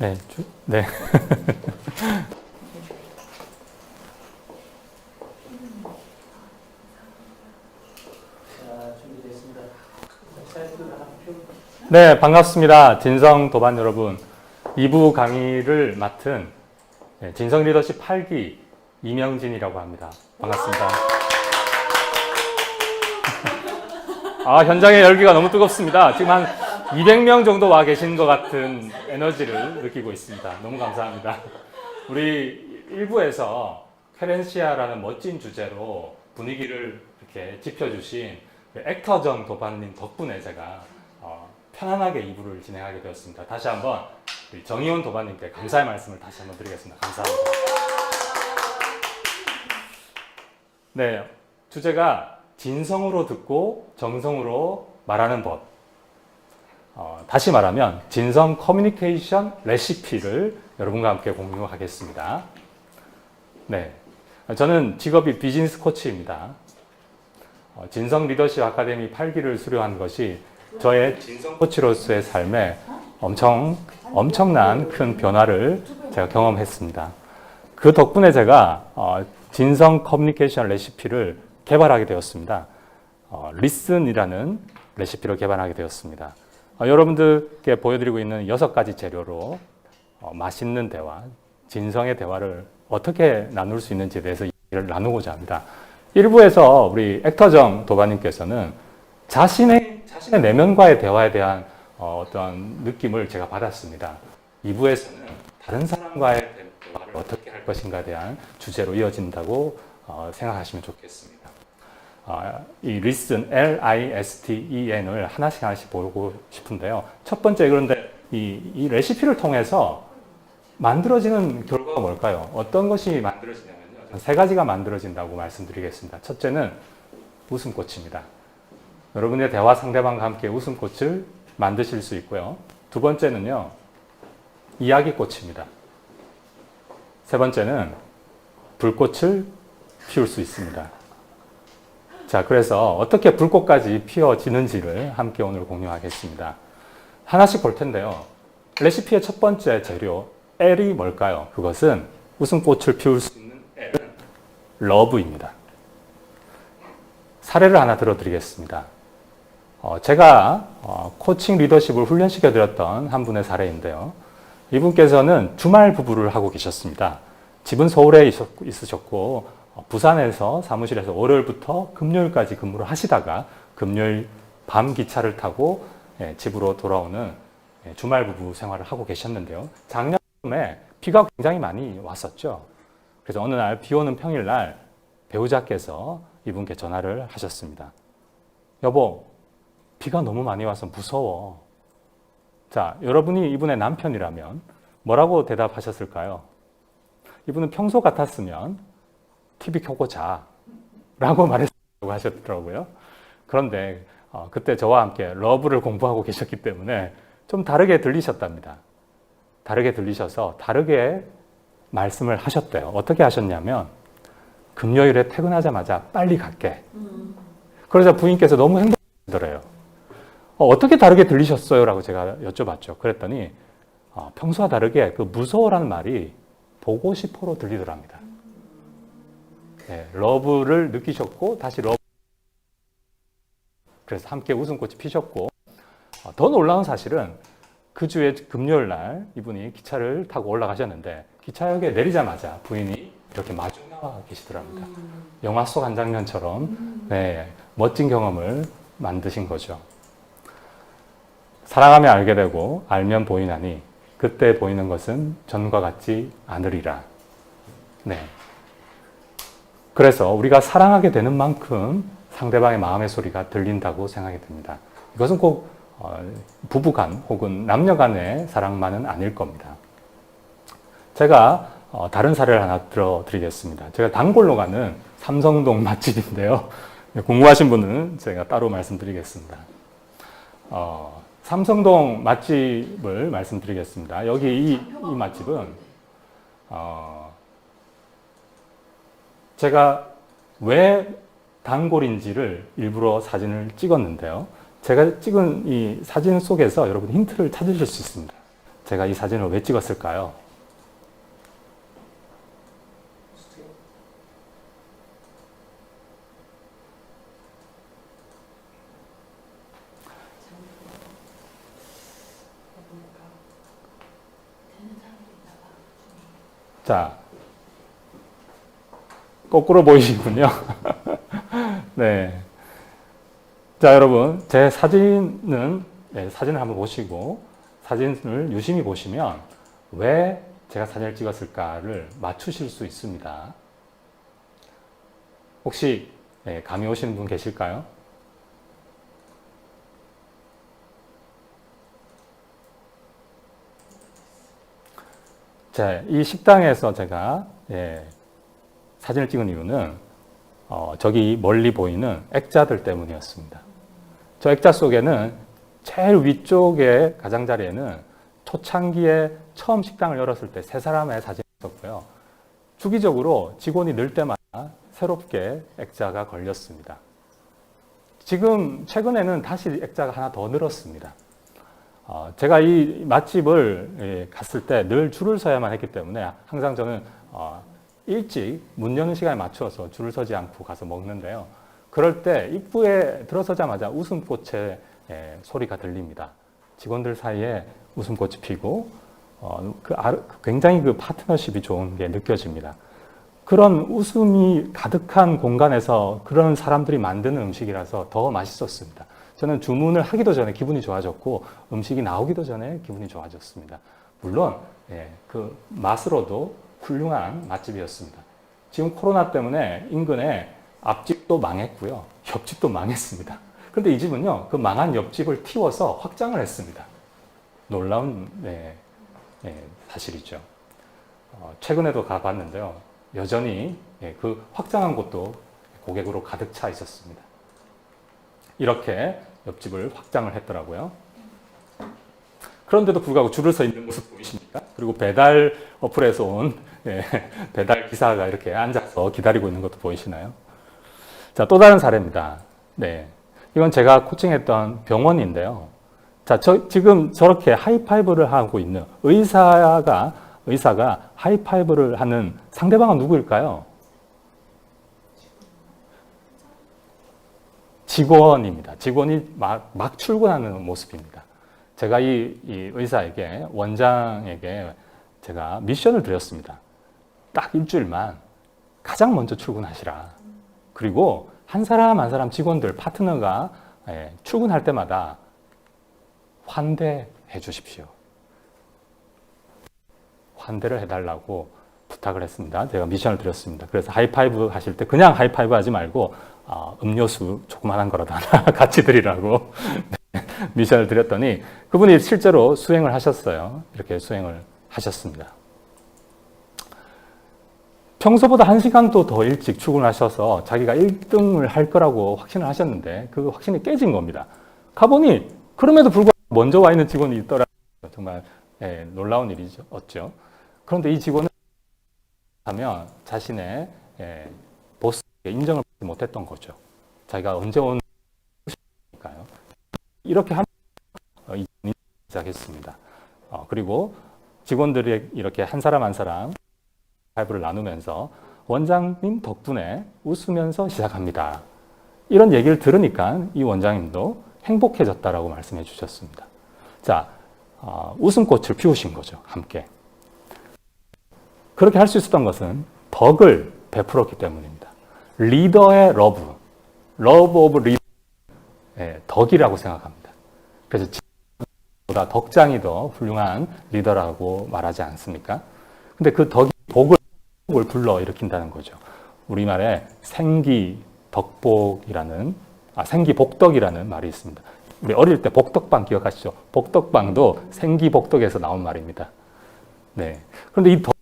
네, 네. 자, 준비됐습니다. 웹사이트를 한 표. 네, 반갑습니다. 진성 도반 여러분. 2부 강의를 맡은 진성 리더십 8기 이명진이라고 합니다. 반갑습니다. 아, 현장의 열기가 너무 뜨겁습니다. 지금 한 200명 정도 와 계신 것 같은 에너지를 느끼고 있습니다. 너무 감사합니다. 우리 1부에서 페렌시아라는 멋진 주제로 분위기를 이렇게 짚어주신 액터정 도반님 덕분에 제가 편안하게 2부를 진행하게 되었습니다. 다시 한번 우리 정의원 도반님께 감사의 말씀을 다시 한번 드리겠습니다. 감사합니다. 네, 주제가 진성으로 듣고 정성으로 말하는 법. 다시 말하면 진성 커뮤니케이션 레시피를 여러분과 함께 공유하겠습니다. 네, 저는 직업이 비즈니스 코치입니다. 진성 리더십 아카데미 8기를 수료한 것이 저의 진성 코치로서의 삶에 엄청난 큰 변화를 제가 경험했습니다. 그 덕분에 제가 진성 커뮤니케이션 레시피를 개발하게 되었습니다. 리슨이라는 레시피를 개발하게 되었습니다. 여러분들께 보여드리고 있는 6가지 재료로 맛있는 대화, 진성의 대화를 어떻게 나눌 수 있는지에 대해서 얘기를 나누고자 합니다. 1부에서 우리 액터정 도반님께서는 자신의 내면과의 대화에 대한 어떤 느낌을 제가 받았습니다. 2부에서는 다른 사람과의 대화를 어떻게 할 것인가에 대한 주제로 이어진다고 생각하시면 좋겠습니다. 이 listen, L-I-S-T-E-N을 하나씩 보고 싶은데요. 첫 번째, 그런데 이 레시피를 통해서 만들어지는 결과가 뭘까요? 어떤 것이 만들어지냐면요. 3가지가 만들어진다고 말씀드리겠습니다. 첫째는 웃음꽃입니다. 여러분의 대화 상대방과 함께 웃음꽃을 만드실 수 있고요. 두 번째는요, 이야기꽃입니다. 세 번째는 불꽃을 피울 수 있습니다. 자, 그래서 어떻게 불꽃까지 피어지는지를 함께 오늘 공유하겠습니다. 하나씩 볼 텐데요. 레시피의 첫 번째 재료, L이 뭘까요? 그것은 웃음꽃을 피울 수 있는 L은 러브입니다. 사례를 하나 들어드리겠습니다. 제가 코칭 리더십을 훈련시켜 드렸던 한 분의 사례인데요. 이분께서는 주말 부부를 하고 계셨습니다. 집은 서울에 있으셨고 부산에서 사무실에서 월요일부터 금요일까지 근무를 하시다가 금요일 밤 기차를 타고 집으로 돌아오는 주말 부부 생활을 하고 계셨는데요. 작년에 비가 굉장히 많이 왔었죠. 그래서 어느 날 비 오는 평일날 배우자께서 이분께 전화를 하셨습니다. 여보, 비가 너무 많이 와서 무서워. 자, 여러분이 이분의 남편이라면 뭐라고 대답하셨을까요? 이분은 평소 같았으면 TV 켜고 자 라고 말했다고 하셨더라고요. 그런데 그때 저와 함께 러브를 공부하고 계셨기 때문에 좀 다르게 들리셨답니다. 다르게 들리셔서 다르게 말씀을 하셨대요. 어떻게 하셨냐면 금요일에 퇴근하자마자 빨리 갈게. 그러자 부인께서 너무 행복하더래요. 어떻게 다르게 들리셨어요? 라고 제가 여쭤봤죠. 그랬더니 평소와 다르게 그 무서워라는 말이 보고 싶어로 들리더랍니다. 네, 러브를 느끼셨고 다시 러브, 그래서 함께 웃음꽃이 피셨고 더 놀라운 사실은 그 주에 금요일 날 이분이 기차를 타고 올라가셨는데 기차역에 내리자마자 부인이 이렇게 마중 나와 계시더랍니다. 영화 속 한 장면처럼 네, 멋진 경험을 만드신 거죠. 사랑하면 알게 되고 알면 보이나니 그때 보이는 것은 전과 같지 않으리라. 네. 그래서 우리가 사랑하게 되는 만큼 상대방의 마음의 소리가 들린다고 생각이 듭니다. 이것은 꼭 부부간 혹은 남녀간의 사랑만은 아닐 겁니다. 제가 다른 사례를 하나 들어드리겠습니다. 제가 단골로 가는 삼성동 맛집인데요. 궁금하신 분은 제가 따로 말씀드리겠습니다. 삼성동 맛집을 말씀드리겠습니다. 여기 이 맛집은 제가 왜 단골인지를 일부러 사진을 찍었는데요. 제가 찍은 이 사진 속에서 여러분 힌트를 찾으실 수 있습니다. 제가 이 사진을 왜 찍었을까요? 자, 거꾸로 보이시군요. 네. 자, 여러분, 제 사진은, 사진을 한번 보시고, 사진을 유심히 보시면, 왜 제가 사진을 찍었을까를 맞추실 수 있습니다. 혹시, 감이 오시는 분 계실까요? 자, 이 식당에서 제가, 사진을 찍은 이유는, 저기 멀리 보이는 액자들 때문이었습니다. 저 액자 속에는 제일 위쪽에 가장자리에는 초창기에 처음 식당을 열었을 때 세 사람의 사진이 있었고요. 주기적으로 직원이 늘 때마다 새롭게 액자가 걸렸습니다. 지금 최근에는 다시 액자가 하나 더 늘었습니다. 제가 이 맛집을 갔을 때 늘 줄을 서야만 했기 때문에 항상 저는 일찍 문 여는 시간에 맞추어서 줄을 서지 않고 가서 먹는데요. 그럴 때 입구에 들어서자마자 웃음꽃의 소리가 들립니다. 직원들 사이에 웃음꽃이 피고 굉장히 그 파트너십이 좋은 게 느껴집니다. 그런 웃음이 가득한 공간에서 그런 사람들이 만드는 음식이라서 더 맛있었습니다. 저는 주문을 하기도 전에 기분이 좋아졌고 음식이 나오기도 전에 기분이 좋아졌습니다. 물론 그 맛으로도 훌륭한 맛집이었습니다. 지금 코로나 때문에 인근에 앞집도 망했고요. 옆집도 망했습니다. 그런데 이 집은요, 그 망한 옆집을 틔워서 확장을 했습니다. 놀라운 사실이죠. 최근에도 가봤는데요. 여전히 그 확장한 곳도 고객으로 가득 차 있었습니다. 이렇게 옆집을 확장을 했더라고요. 그런데도 불구하고 줄을 서 있는 모습 보이십니까? 그리고 배달 어플에서 온 배달 기사가 이렇게 앉아서 기다리고 있는 것도 보이시나요? 자, 또 다른 사례입니다. 네. 이건 제가 코칭했던 병원인데요. 자, 지금 저렇게 하이파이브를 하고 있는 의사가 하이파이브를 하는 상대방은 누구일까요? 직원입니다. 직원이 막 출근하는 모습입니다. 제가 이 의사에게, 원장에게 제가 미션을 드렸습니다. 딱 일주일만 가장 먼저 출근하시라. 그리고 한 사람 한 사람 직원들, 파트너가 출근할 때마다 환대해 주십시오. 환대를 해달라고 부탁을 했습니다. 제가 미션을 드렸습니다. 그래서 하이파이브 하실 때 그냥 하이파이브 하지 말고 음료수 조그만한 거라도 하나 같이 드리라고 미션을 드렸더니 그분이 실제로 수행을 하셨어요. 이렇게 수행을 하셨습니다. 평소보다 1시간도 더 일찍 출근하셔서 자기가 1등을 할 거라고 확신을 하셨는데 그 확신이 깨진 겁니다. 가보니 그럼에도 불구하고 먼저 와 있는 직원이 있더라고요. 정말 놀라운 일이었죠. 그런데 이 직원은 하면 자신의 보스에게 인정을 받지 못했던 거죠. 자기가 언제 오니까요. 이렇게 하면 시작했습니다. 그리고 직원들이 이렇게 한 사람 한 사람 파이브를 나누면서 원장님 덕분에 웃으면서 시작합니다. 이런 얘기를 들으니까 이 원장님도 행복해졌다라고 말씀해 주셨습니다. 자, 웃음꽃을 피우신 거죠. 함께. 그렇게 할 수 있었던 것은 덕을 베풀었기 때문입니다. 리더의 러브 오브 리더, 덕이라고 생각합니다. 그래서 보다 덕장이 더 훌륭한 리더라고 말하지 않습니까? 근데 그 덕이 복을 불러 일으킨다는 거죠. 우리말에 생기복덕이라는 말이 있습니다. 우리 어릴 때 복덕방 기억하시죠? 복덕방도 생기복덕에서 나온 말입니다. 네. 그런데 이 덕을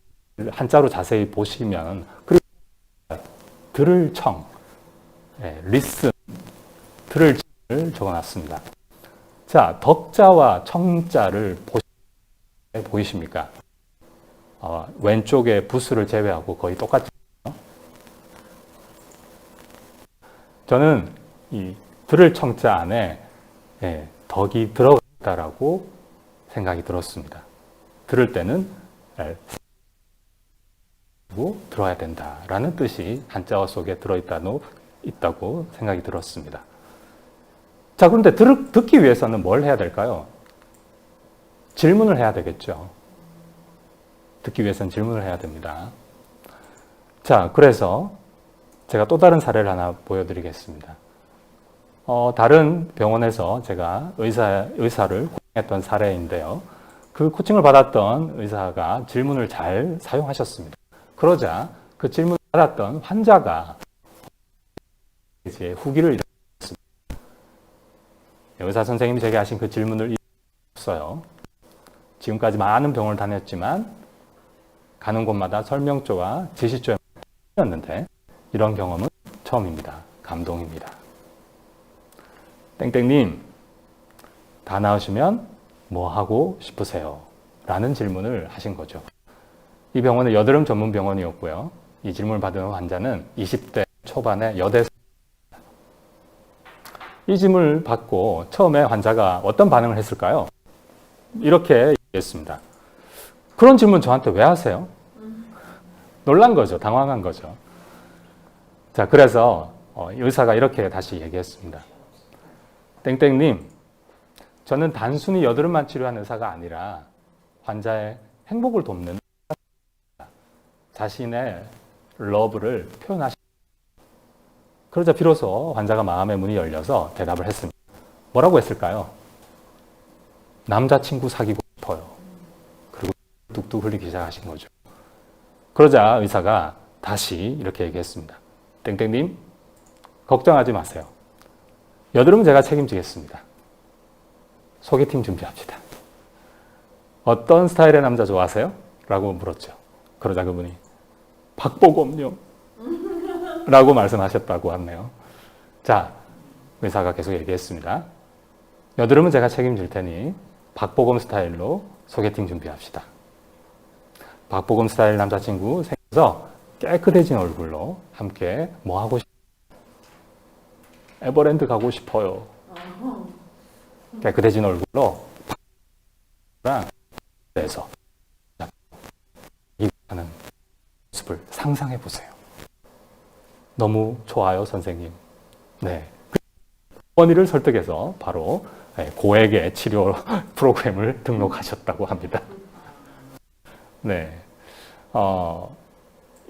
한자로 자세히 보시면 그리고 들을 청, listen, 들을 청을 적어놨습니다. 자, 덕자와 청자를 보이십니까? 왼쪽에 부수를 제외하고 거의 똑같죠. 저는 이 들을 청자 안에 덕이 들어갔다라고 생각이 들었습니다. 들을 때는 들어야 된다라는 뜻이 한자어 속에 있다고 생각이 들었습니다. 자, 그런데 듣기 위해서는 뭘 해야 될까요? 질문을 해야 되겠죠. 듣기 위해서는 질문을 해야 됩니다. 자, 그래서 제가 또 다른 사례를 하나 보여드리겠습니다. 다른 병원에서 제가 의사를 고용했던 사례인데요. 그 코칭을 받았던 의사가 질문을 잘 사용하셨습니다. 그러자 그 질문을 받았던 환자가 이제 후기를 읽었습니다. 의사 선생님이 제게 하신 그 질문을 읽었어요. 지금까지 많은 병원을 다녔지만 가는 곳마다 설명조와 지시조였는데 이런 경험은 처음입니다. 감동입니다. 땡땡님, 다 나으시면 뭐 하고 싶으세요? 라는 질문을 하신 거죠. 이 병원은 여드름 전문 병원이었고요. 이 질문을 받은 환자는 20대 초반의 여대생. 이 질문을 받고 처음에 환자가 어떤 반응을 했을까요? 이렇게 얘기했습니다. 그런 질문 저한테 왜 하세요? 놀란 거죠. 당황한 거죠. 자, 그래서 의사가 이렇게 다시 얘기했습니다. 땡땡님, 저는 단순히 여드름만 치료하는 의사가 아니라 환자의 행복을 돕는 자신의 러브를 표현하십니다. 그러자 비로소 환자가 마음의 문이 열려서 대답을 했습니다. 뭐라고 했을까요? 남자친구 사귀고 싶어요. 그리고 뚝뚝 흘리기 시작하신 거죠. 그러자 의사가 다시 이렇게 얘기했습니다. 땡땡님, 걱정하지 마세요. 여드름은 제가 책임지겠습니다. 소개팅 준비합시다. 어떤 스타일의 남자 좋아하세요? 라고 물었죠. 그러자 그분이 박보검요. 라고 말씀하셨다고 하네요. 자, 의사가 계속 얘기했습니다. 여드름은 제가 책임질 테니 박보검 스타일로 소개팅 준비합시다. 박보검 스타일 남자친구 생겨서 깨끗해진 얼굴로 함께 뭐 하고 싶어요? 에버랜드 가고 싶어요. 깨끗해진 얼굴로 에서 하는 모습을 상상해 보세요. 너무 좋아요, 선생님. 네. 어머니를 설득해서 바로 고액의 치료 프로그램을 등록하셨다고 합니다. 네.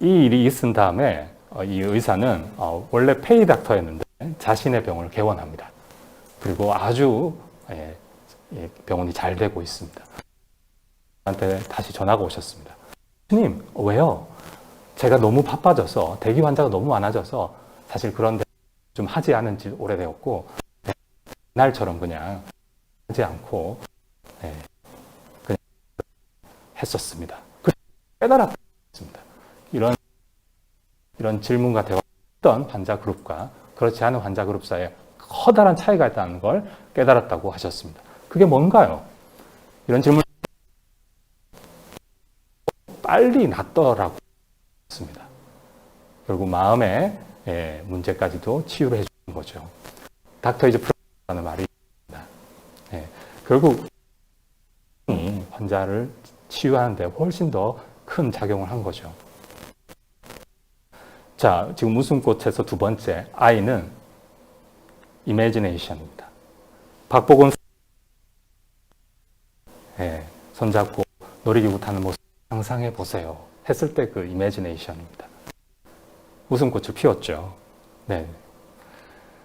이 일이 있은 다음에 이 의사는 원래 페이 닥터였는데 자신의 병원을 개원합니다. 그리고 아주 병원이 잘 되고 있습니다. 저한테 다시 전화가 오셨습니다. 교수님, 왜요? 제가 너무 바빠져서 대기 환자가 너무 많아져서 사실 그런데 좀 하지 않은 지 오래되었고 옛날처럼 그냥 하지 않고 그냥 했었습니다. 깨달았습니다. 이런 질문과 대화했던 환자 그룹과 그렇지 않은 환자 그룹 사이에 커다란 차이가 있다는 걸 깨달았다고 하셨습니다. 그게 뭔가요? 이런 질문 빨리 낫더라고 했습니다. 결국 마음의 문제까지도 치유를 해주는 거죠. 닥터 이즈 프로라는 말이 있습니다. 결국 환자를 치유하는 데 훨씬 더 큰 작용을 한 거죠. 자, 지금 웃음꽃에서 두 번째 I는 imagination입니다. 박보검 손잡고 놀이기구 타는 모습 상상해 보세요. 했을 때 그 imagination입니다. 웃음꽃을 피웠죠. 네.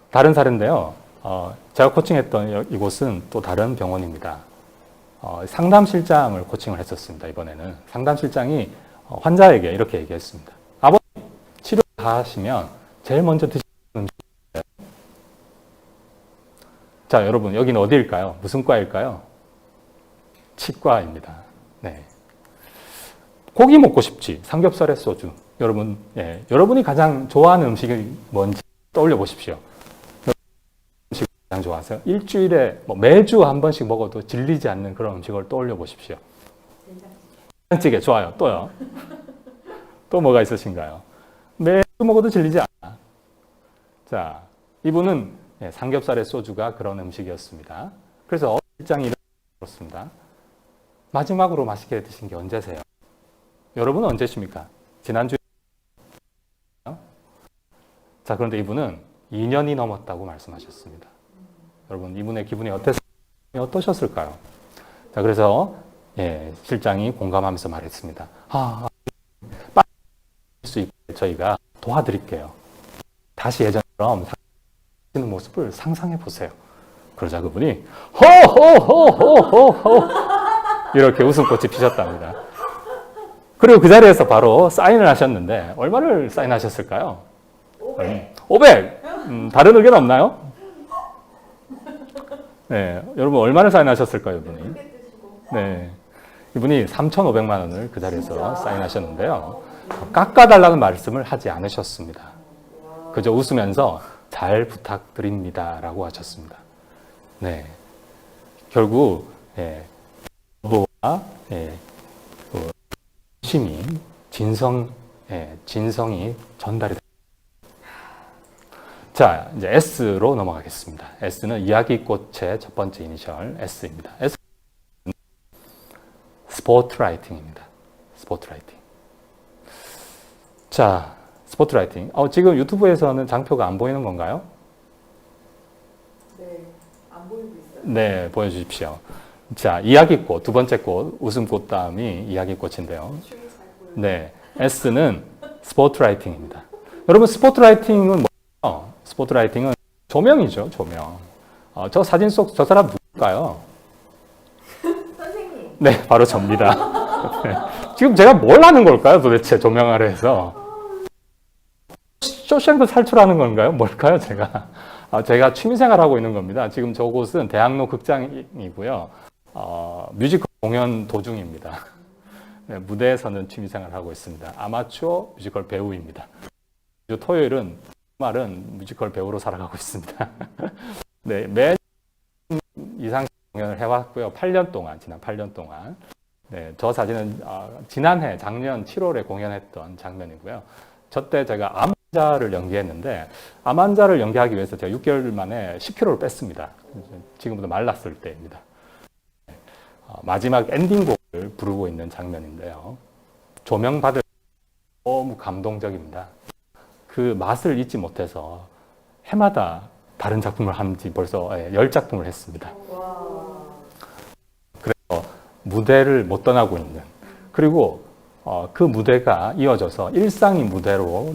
다른 사례인데요. 제가 코칭했던 이곳은 또 다른 병원입니다. 상담실장을 코칭을 했었습니다. 이번에는 상담실장이 환자에게 이렇게 얘기했습니다. 아버님, 치료 다 하시면 제일 먼저 드시는 음식이에요. 자, 여러분 여기는 어디일까요? 무슨 과일까요? 치과입니다. 네. 고기 먹고 싶지. 삼겹살에 소주. 여러분, 여러분이 가장 좋아하는 음식이 뭔지 떠올려 보십시오. 음식 가장 좋아하세요? 일주일에 매주 한 번씩 먹어도 질리지 않는 그런 음식을 떠올려 보십시오. 된장찌개 좋아요. 또요. 또 뭐가 있으신가요? 매주 먹어도 질리지 않아. 자, 이분은 삼겹살에 소주가 그런 음식이었습니다. 그래서 실장이 이렇게 물었습니다. 마지막으로 맛있게 드신 게 언제세요? 여러분은 언제십니까? 지난주에? 자, 그런데 이분은 2년이 넘었다고 말씀하셨습니다. 여러분, 이분의 기분이 어떠셨을까요? 자, 그래서 실장이 공감하면서 말했습니다. 빨리 수 있게 저희가 도와드릴게요. 다시 예전처럼 사는 모습을 상상해 보세요. 그러자 그분이 호호호호호호 이렇게 웃음꽃이 피셨답니다. 그리고 그 자리에서 바로 사인을 하셨는데 얼마를 사인하셨을까요? 500. 다른 의견 없나요? 네, 여러분 얼마를 사인하셨을까요, 이분이? 네, 이분이 3,500만 원을 그 자리에서 사인하셨는데요. 깎아달라는 말씀을 하지 않으셨습니다. 그저 웃으면서 잘 부탁드립니다라고 하셨습니다. 네, 결국 부와 심이 진성이 전달이 됩니다. 자, 이제 S로 넘어가겠습니다. S는 이야기꽃의 첫 번째 이니셜 S입니다. S는 스포트라이팅입니다. 스포트라이팅. 자, 스포트라이팅. 지금 유튜브에서는 장표가 안 보이는 건가요? 네, 안 보이고 있어요. 네, 보여주십시오. 자, 이야기꽃, 두 번째 꽃, 웃음꽃 다음이 이야기꽃인데요. 춤이 잘 보여요. 네, S는 스포트라이팅입니다. 여러분, 스포트라이팅은 뭐예요? 스포트라이팅은 조명이죠, 조명. 저 사진 속 저 사람 누굴까요? 선생님. 네, 바로 접니다. 네. 지금 제가 뭘 하는 걸까요, 도대체 조명 아래에서? 쇼생크 탈출하는 건가요? 뭘까요, 제가? 제가 취미생활하고 있는 겁니다. 지금 저곳은 대학로 극장이고요. 뮤지컬 공연 도중입니다. 네, 무대에서는 취미생활을 하고 있습니다. 아마추어 뮤지컬 배우입니다. 토요일은 주말은 뮤지컬 배우로 살아가고 있습니다. 네, 매 이상 공연을 해왔고요. 지난 8년 동안. 네, 저 사진은 지난해 작년 7월에 공연했던 장면이고요. 저때 제가 암 환자를 연기했는데 암 환자를 연기하기 위해서 제가 6개월 만에 10kg를 뺐습니다. 지금보다 말랐을 때입니다. 마지막 엔딩곡을 부르고 있는 장면인데요. 조명 받을 너무 감동적입니다. 그 맛을 잊지 못해서 해마다 다른 작품을 한지 벌써 10작품을 했습니다. 와. 그래서 무대를 못 떠나고 있는, 그리고 그 무대가 이어져서 일상이 무대로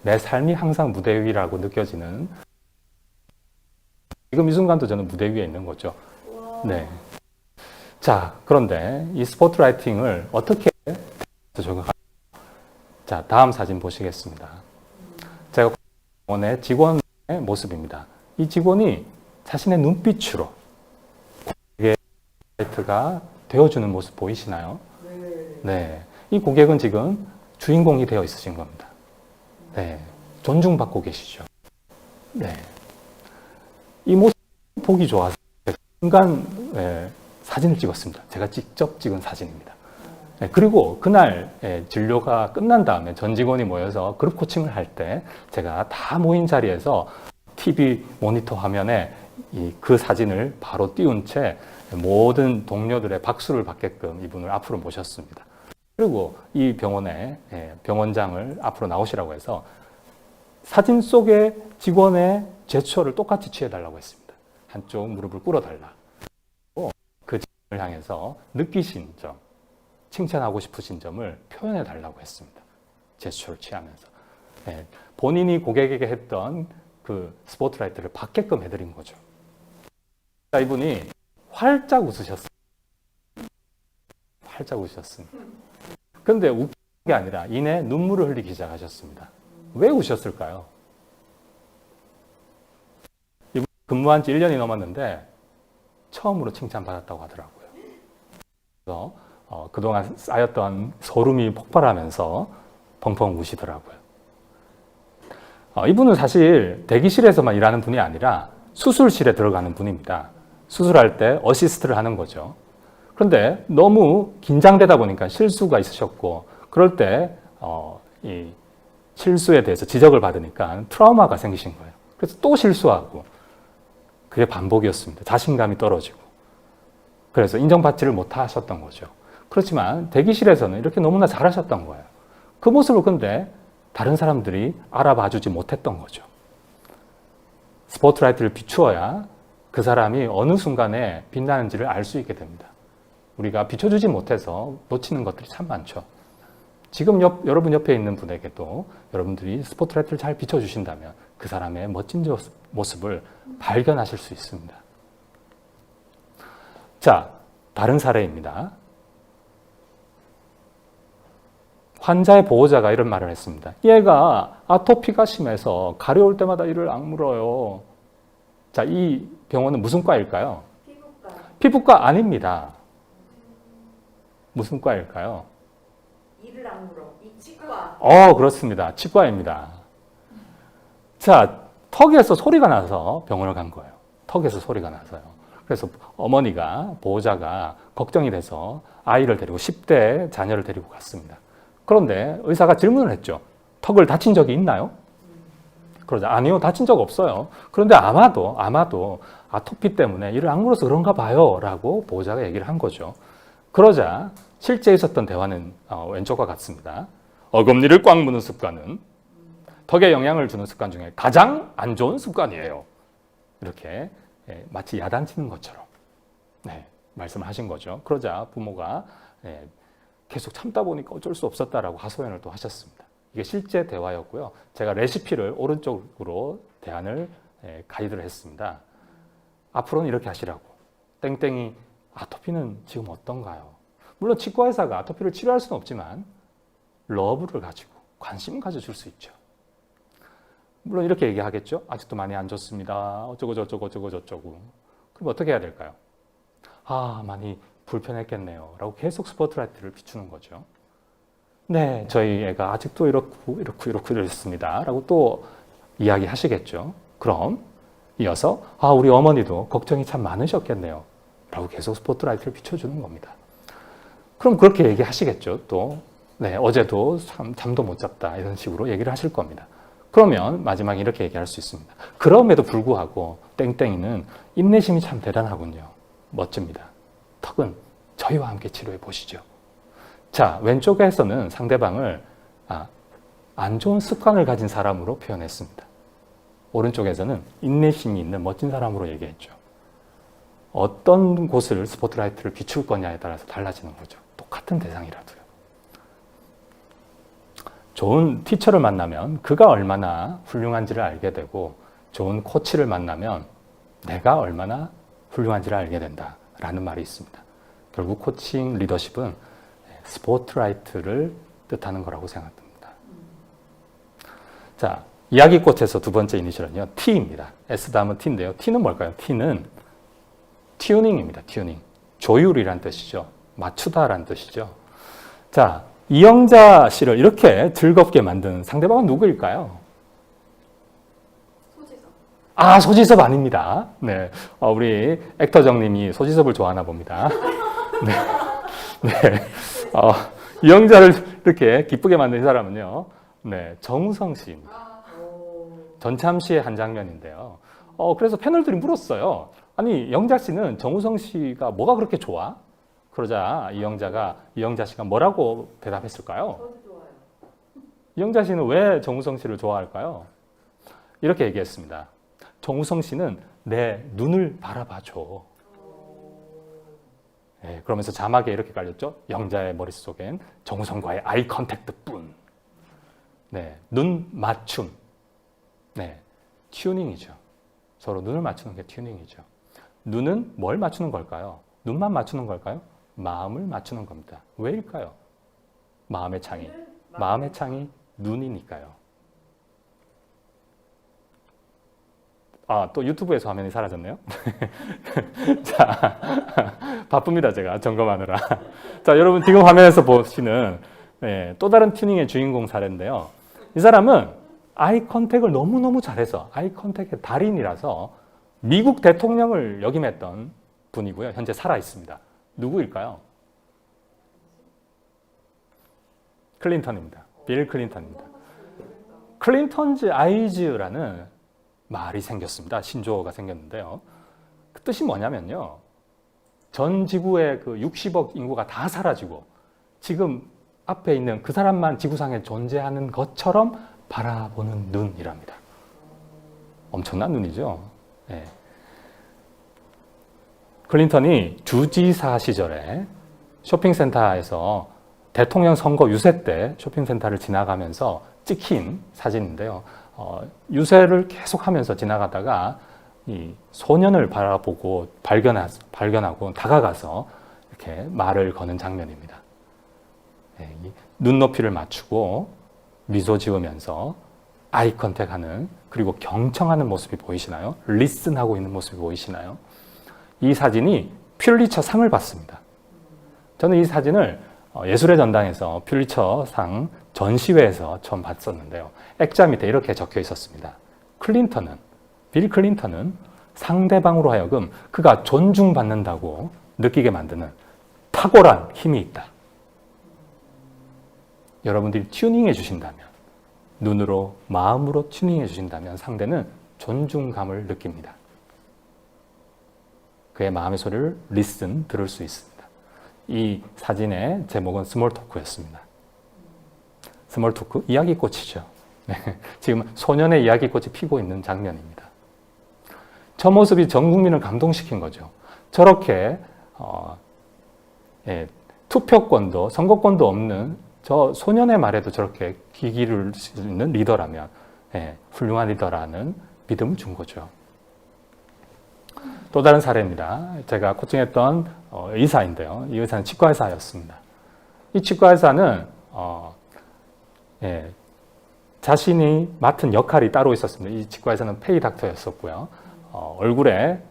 내 삶이 항상 무대 위라고 느껴지는, 지금 이 순간도 저는 무대 위에 있는 거죠. 네. 자, 그런데 이 스포트라이팅을 어떻게 적용할까요? 자, 다음 사진 보시겠습니다. 제가 공원의 직원의 모습입니다. 이 직원이 자신의 눈빛으로 고객가 되어주는 모습 보이시나요? 네. 이 고객은 지금 주인공이 되어 있으신 겁니다. 네. 존중받고 계시죠. 네. 이 모습 보기 좋아서 순간 사진을 찍었습니다. 제가 직접 찍은 사진입니다. 네, 그리고 그날 진료가 끝난 다음에 전 직원이 모여서 그룹 코칭을 할 때 제가 다 모인 자리에서 TV 모니터 화면에 그 사진을 바로 띄운 채 모든 동료들의 박수를 받게끔 이분을 앞으로 모셨습니다. 그리고 이 병원의 병원장을 앞으로 나오시라고 해서 사진 속의 직원의 제스처를 똑같이 취해달라고 했습니다. 한쪽 무릎을 꿇어달라. 그 직원을 향해서 느끼신 점, 칭찬하고 싶으신 점을 표현해 달라고 했습니다. 제스처를 취하면서. 네, 본인이 고객에게 했던 그 스포트라이트를 받게끔 해드린 거죠. 자, 이분이 활짝 웃으셨어요. 활짝 웃으셨습니다. 그런데 웃긴 게 아니라 이내 눈물을 흘리기 시작하셨습니다. 왜 우셨을까요? 이분 근무한 지 1년이 넘었는데 처음으로 칭찬받았다고 하더라고요. 그래서 그동안 쌓였던 소름이 폭발하면서 펑펑 우시더라고요. 이분은 사실 대기실에서만 일하는 분이 아니라 수술실에 들어가는 분입니다. 수술할 때 어시스트를 하는 거죠. 그런데 너무 긴장되다 보니까 실수가 있으셨고, 그럴 때 이 실수에 대해서 지적을 받으니까 트라우마가 생기신 거예요. 그래서 또 실수하고, 그게 반복이었습니다. 자신감이 떨어지고. 그래서 인정받지를 못하셨던 거죠. 그렇지만 대기실에서는 이렇게 너무나 잘하셨던 거예요. 그 모습을 근데 다른 사람들이 알아봐주지 못했던 거죠. 스포트라이트를 비추어야 그 사람이 어느 순간에 빛나는지를 알 수 있게 됩니다. 우리가 비춰주지 못해서 놓치는 것들이 참 많죠. 지금 여러분 옆에 있는 분에게도 여러분들이 스포트라이트를 잘 비춰주신다면 그 사람의 멋진 모습을 발견하실 수 있습니다. 자, 다른 사례입니다. 환자의 보호자가 이런 말을 했습니다. 얘가 아토피가 심해서 가려울 때마다 이를 악물어요. 자, 이 병원은 무슨 과일까요? 피부과. 피부과 아닙니다. 무슨 과일까요? 이를 악물어. 이 치과. 그렇습니다. 치과입니다. 자, 턱에서 소리가 나서 병원을 간 거예요. 턱에서 소리가 나서요. 그래서 어머니가, 보호자가 걱정이 돼서 아이를 데리고 10대 자녀를 데리고 갔습니다. 그런데 의사가 질문을 했죠. 턱을 다친 적이 있나요? 그러자 아니요, 다친 적 없어요. 그런데 아마도 아토피 때문에 이를 악물어서 그런가 봐요 라고 보호자가 얘기를 한 거죠. 그러자 실제 있었던 대화는 왼쪽과 같습니다. 어금니를 꽉 무는 습관은 턱에 영향을 주는 습관 중에 가장 안 좋은 습관이에요. 이렇게 마치 야단치는 것처럼 말씀을 하신 거죠. 그러자 부모가 계속 참다 보니까 어쩔 수 없었다라고 하소연을 또 하셨습니다. 이게 실제 대화였고요. 제가 레시피를 오른쪽으로 대안을 가이드를 했습니다. 앞으로는 이렇게 하시라고. 땡땡이 아토피는 지금 어떤가요? 물론 치과의사가 아토피를 치료할 수는 없지만 러브를 가지고 관심을 가져줄 수 있죠. 물론 이렇게 얘기하겠죠. 아직도 많이 안 좋습니다. 어쩌고 저쩌고. 그럼 어떻게 해야 될까요? 많이 불편했겠네요. 라고 계속 스포트라이트를 비추는 거죠. 네, 저희 애가 아직도 이렇고 이렇습니다. 라고 또 이야기하시겠죠. 그럼 이어서 우리 어머니도 걱정이 참 많으셨겠네요. 라고 계속 스포트라이트를 비춰주는 겁니다. 그럼 그렇게 얘기하시겠죠. 또 어제도 잠도 못 잤다. 이런 식으로 얘기를 하실 겁니다. 그러면 마지막에 이렇게 얘기할 수 있습니다. 그럼에도 불구하고 땡땡이는 인내심이 참 대단하군요. 멋집니다. 턱은 저희와 함께 치료해 보시죠. 자, 왼쪽에서는 상대방을 안 좋은 습관을 가진 사람으로 표현했습니다. 오른쪽에서는 인내심이 있는 멋진 사람으로 얘기했죠. 어떤 곳을 스포트라이트를 비출 거냐에 따라서 달라지는 거죠. 똑같은 대상이라도요. 좋은 티처를 만나면 그가 얼마나 훌륭한지를 알게 되고 좋은 코치를 만나면 내가 얼마나 훌륭한지를 알게 된다라는 말이 있습니다. 결국 코칭 리더십은 스포트라이트를 뜻하는 거라고 생각됩니다. 자, 이야기꽃에서 두 번째 이니셜은요, T입니다. S 다음은 T인데요. T는 뭘까요? T는 튜닝입니다. 튜닝. 조율이란 뜻이죠. 맞추다라는 뜻이죠. 자, 이영자 씨를 이렇게 즐겁게 만든 상대방은 누구일까요? 소지섭. 소지섭 아닙니다. 네, 우리 액터정님이 소지섭을 좋아하나 봅니다. 이영자를 이렇게 기쁘게 만든 사람은요, 정우성 씨입니다. 전참시의 한 장면인데요. 그래서 패널들이 물었어요. 아니, 영자 씨는 정우성 씨가 뭐가 그렇게 좋아? 그러자 이영자 씨가 뭐라고 대답했을까요? 저도 좋아요. 이영자 씨는 왜 정우성 씨를 좋아할까요? 이렇게 얘기했습니다. 정우성 씨는 내 눈을 바라봐줘. 그러면서 자막에 이렇게 깔렸죠. 영자의 머릿속엔 정우성과의 아이 컨택트뿐. 눈 맞춤. 튜닝이죠. 서로 눈을 맞추는 게 튜닝이죠. 눈은 뭘 맞추는 걸까요? 눈만 맞추는 걸까요? 마음을 맞추는 겁니다. 왜일까요? 마음의 창이 눈이니까요. 또 유튜브에서 화면이 사라졌네요. 자, 바쁩니다, 제가 점검하느라. 자, 여러분 지금 화면에서 보시는 또 다른 튜닝의 주인공 사례인데요. 이 사람은 아이 컨택을 너무너무 잘해서 아이 컨택의 달인이라서 미국 대통령을 역임했던 분이고요. 현재 살아 있습니다. 누구일까요? 클린턴입니다. 빌 클린턴입니다. 클린턴즈 아이즈라는 말이 생겼습니다. 신조어가 생겼는데요. 그 뜻이 뭐냐면요. 전 지구의 그 60억 인구가 다 사라지고 지금 앞에 있는 그 사람만 지구상에 존재하는 것처럼 바라보는 눈이랍니다. 엄청난 눈이죠. 예. 클린턴이 주지사 시절에 쇼핑센터에서 대통령 선거 유세 때 쇼핑센터를 지나가면서 찍힌 사진인데요. 유세를 계속하면서 지나가다가 이 소년을 바라보고 발견하고 다가가서 이렇게 말을 거는 장면입니다. 예, 눈높이를 맞추고 미소 지으면서 아이 컨택하는, 그리고 경청하는 모습이 보이시나요? 리슨하고 있는 모습이 보이시나요? 이 사진이 퓰리처 상을 받습니다. 저는 이 사진을 예술의 전당에서 퓰리처 상 전시회에서 처음 봤었는데요. 액자 밑에 이렇게 적혀 있었습니다. 빌 클린턴은 상대방으로 하여금 그가 존중받는다고 느끼게 만드는 탁월한 힘이 있다. 여러분들이 튜닝해 주신다면, 눈으로, 마음으로 튜닝해 주신다면 상대는 존중감을 느낍니다. 그의 마음의 소리를 들을 수 있습니다. 이 사진의 제목은 스몰 토크였습니다. 스몰 토크, 이야기꽃이죠. 네, 지금 소년의 이야기꽃이 피고 있는 장면입니다. 저 모습이 전 국민을 감동시킨 거죠. 저렇게 투표권도 선거권도 없는 저 소년의 말에도 저렇게 귀 기울일 수 있는 리더라면 훌륭한 리더라는 믿음을 준 거죠. 또 다른 사례입니다. 제가 코칭했던 의사인데요. 이 의사는 치과 의사였습니다. 이 치과 의사는 자신이 맡은 역할이 따로 있었습니다. 이 치과 의사는 페이 닥터였었고요. 얼굴에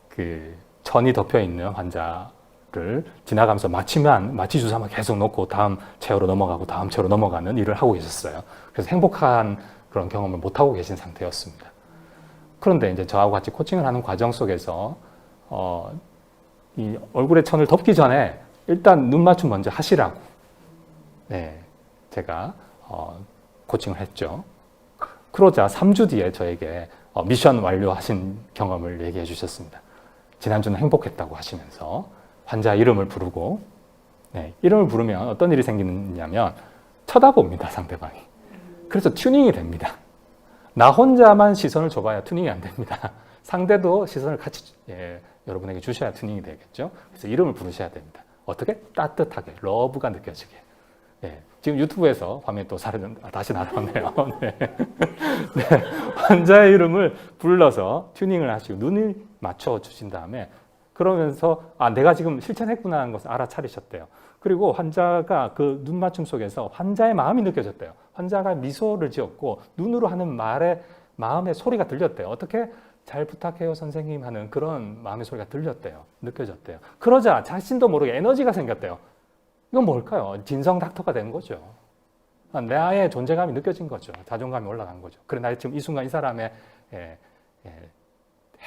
그 천이 덮여 있는 환자를 지나가면서 마취 주사만 계속 놓고 다음 체어로 넘어가고 다음 체어로 넘어가는 일을 하고 계셨어요. 그래서 행복한 그런 경험을 못 하고 계신 상태였습니다. 그런데 이제 저하고 같이 코칭을 하는 과정 속에서 이 얼굴에 천을 덮기 전에 일단 눈 맞춤 먼저 하시라고 제가 코칭을 했죠. 그러자 3주 뒤에 저에게 미션 완료하신 경험을 얘기해 주셨습니다. 지난주는 행복했다고 하시면서 환자 이름을 부르고, 이름을 부르면 어떤 일이 생기느냐면 쳐다봅니다, 상대방이. 그래서 튜닝이 됩니다. 나 혼자만 시선을 줘봐야 튜닝이 안 됩니다. 상대도 시선을 같이 여러분에게 주셔야 튜닝이 되겠죠. 그래서 이름을 부르셔야 됩니다. 어떻게? 따뜻하게, 러브가 느껴지게. 지금 유튜브에서 화면이 또 다시 날아오네요. 환자의 이름을 불러서 튜닝을 하시고 눈을 맞춰 주신 다음에, 그러면서 내가 지금 실천했구나 하는 것을 알아차리셨대요. 그리고 환자가 그 눈 맞춤 속에서 환자의 마음이 느껴졌대요. 환자가 미소를 지었고 눈으로 하는 말에 마음의 소리가 들렸대요. 어떻게? 잘 부탁해요 선생님 하는 그런 마음의 소리가 들렸대요. 느껴졌대요. 그러자 자신도 모르게 에너지가 생겼대요. 이건 뭘까요? 진성 닥터가 된 거죠. 나의 존재감이 느껴진 거죠. 자존감이 올라간 거죠. 그래, 나 지금 이 순간 이 사람의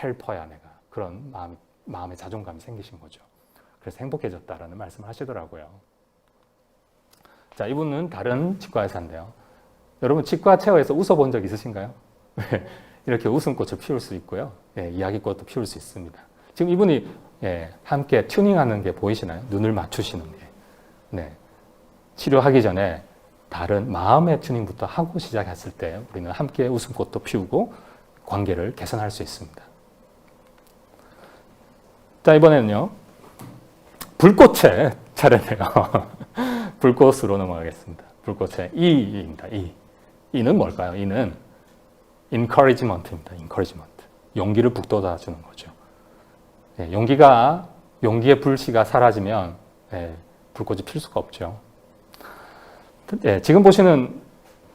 헬퍼야 내가. 그런 마음의 자존감이 생기신 거죠. 그래서 행복해졌다라는 말씀을 하시더라고요. 자, 이분은 다른 치과 의사인데요. 여러분 치과 체어에서 웃어본 적 있으신가요? 이렇게 웃음꽃을 피울 수 있고요. 이야기꽃도 피울 수 있습니다. 지금 이분이 함께 튜닝하는 게 보이시나요? 눈을 맞추시는 게. 치료하기 전에 다른 마음의 튜닝부터 하고 시작했을 때 우리는 함께 웃음꽃도 피우고 관계를 개선할 수 있습니다. 자, 이번에는요. 불꽃의 차례네요. 불꽃으로 넘어가겠습니다. 불꽃의 E입니다. E는 뭘까요? E는 encouragement입니다. encouragement. 용기를 북돋아주는 거죠. 용기의 불씨가 사라지면 불꽃이 필 수가 없죠. 지금 보시는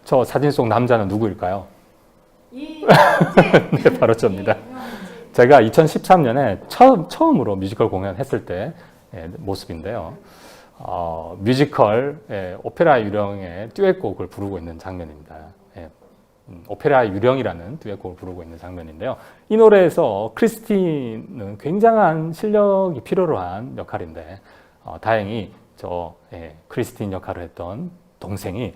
저 사진 속 남자는 누구일까요? 네, 바로 저입니다. 제가 2013년에 처음으로 뮤지컬 공연했을 때 모습인데요. 뮤지컬 오페라 유령의 듀엣곡을 부르고 있는 장면입니다. 오페라 유령이라는 듀엣곡을 부르고 있는 장면인데요. 이 노래에서 크리스틴은 굉장한 실력이 필요로 한 역할인데 다행히 저 크리스틴 역할을 했던 동생이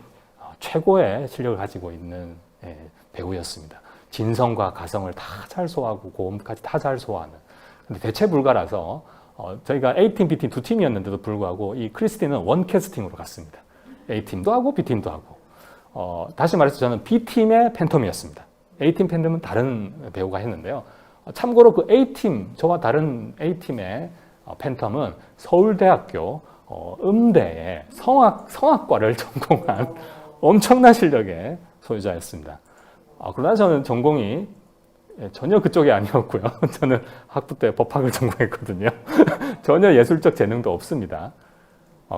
최고의 실력을 가지고 있는 배우였습니다. 진성과 가성을 다 잘 소화하고 고음까지 다 잘 소화하는. 근데 대체 불가라서 저희가 A팀, B팀 두 팀이었는데도 불구하고 이 크리스티는 원 캐스팅으로 갔습니다. A팀도 하고 B팀도 하고. 다시 말해서 저는 B팀의 팬텀이었습니다. A팀 팬텀은 다른 배우가 했는데요. 참고로 그 A팀, 저와 다른 A팀의 팬텀은 서울대학교 음대의 성악과를 전공한 엄청난 실력의 소유자였습니다. 그러나 저는 전공이 전혀 그쪽이 아니었고요. 저는 학부 때 법학을 전공했거든요. 전혀 예술적 재능도 없습니다.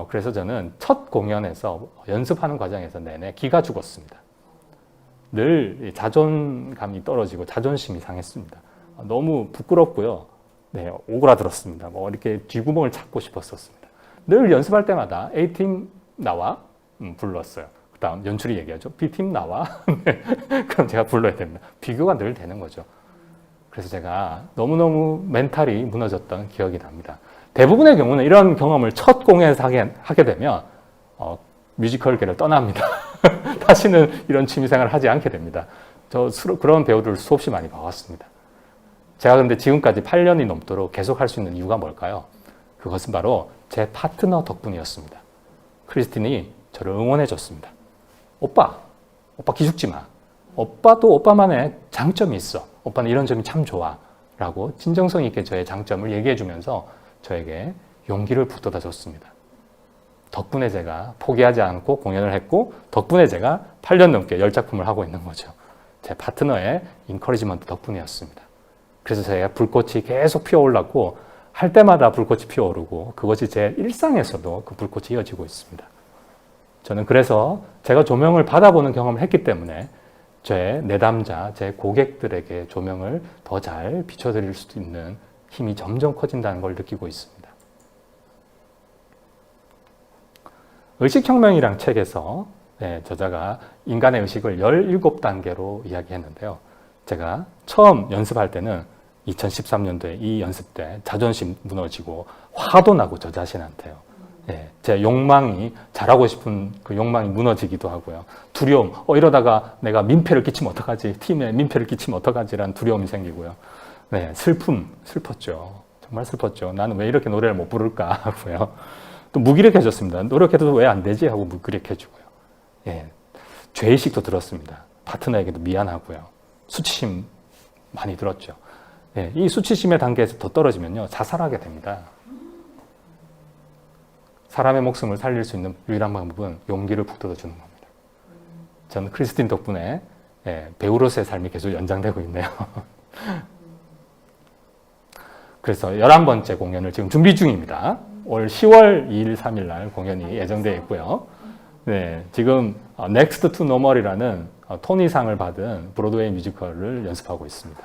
그래서 저는 첫 공연에서 연습하는 과정에서 내내 기가 죽었습니다. 늘 자존감이 떨어지고 자존심이 상했습니다. 너무 부끄럽고요. 네, 오그라들었습니다. 뭐 이렇게 쥐구멍을 찾고 싶었었습니다. 늘 연습할 때마다 A팀 나와 불렀어요. 그 다음 연출이 얘기하죠. B팀 나와. 네, 그럼 제가 불러야 됩니다. 비교가 늘 되는 거죠. 그래서 제가 너무너무 멘탈이 무너졌던 기억이 납니다. 대부분의 경우는 이런 경험을 첫 공연에서 하게 되면 뮤지컬계를 떠납니다. 다시는 이런 취미생활을 하지 않게 됩니다. 그런 배우들을 수없이 많이 봐왔습니다. 제가 그런데 지금까지 8년이 넘도록 계속 할 수 있는 이유가 뭘까요? 그것은 바로 제 파트너 덕분이었습니다. 크리스틴이 저를 응원해 줬습니다. 오빠 기죽지 마. 오빠도 오빠만의 장점이 있어. 오빠는 이런 점이 참 좋아. 라고 진정성 있게 저의 장점을 얘기해 주면서 저에게 용기를 북돋아 줬습니다. 덕분에 제가 포기하지 않고 공연을 했고 덕분에 제가 8년 넘게 10작품을 하고 있는 거죠. 제 파트너의 인커리지먼트 덕분이었습니다. 그래서 제가 불꽃이 계속 피어올랐고 할 때마다 불꽃이 피어오르고 그것이 제 일상에서도 그 불꽃이 이어지고 있습니다. 저는 그래서 제가 조명을 받아보는 경험을 했기 때문에 제 내담자, 제 고객들에게 조명을 더 잘 비춰드릴 수 있는 힘이 점점 커진다는 걸 느끼고 있습니다. 의식혁명이란 책에서 저자가 인간의 의식을 17단계로 이야기했는데요. 제가 처음 연습할 때는 2013년도에 이 연습 때 자존심 무너지고 화도 나고 저 자신한테요. 제 욕망이 잘하고 싶은 그 욕망이 무너지기도 하고요. 두려움, 이러다가 내가 민폐를 끼치면 어떡하지? 팀에 민폐를 끼치면 어떡하지라는 두려움이 생기고요. 슬펐죠. 정말 슬펐죠. 나는 왜 이렇게 노래를 못 부를까 하고요. 또 무기력해졌습니다. 노력해도 왜 안 되지? 하고 무기력해지고요. 죄의식도 들었습니다. 파트너에게도 미안하고요. 수치심 많이 들었죠. 이 수치심의 단계에서 더 떨어지면요. 자살하게 됩니다. 사람의 목숨을 살릴 수 있는 유일한 방법은 용기를 북돋아 주는 겁니다. 저는 크리스틴 덕분에 배우로서의 삶이 계속 연장되고 있네요. 그래서 11번째 공연을 지금 준비 중입니다. 올 10월 2일, 3일 날 공연이 예정되어 있고요. 지금 Next to Normal이라는 토니상을 받은 브로드웨이 뮤지컬을 연습하고 있습니다.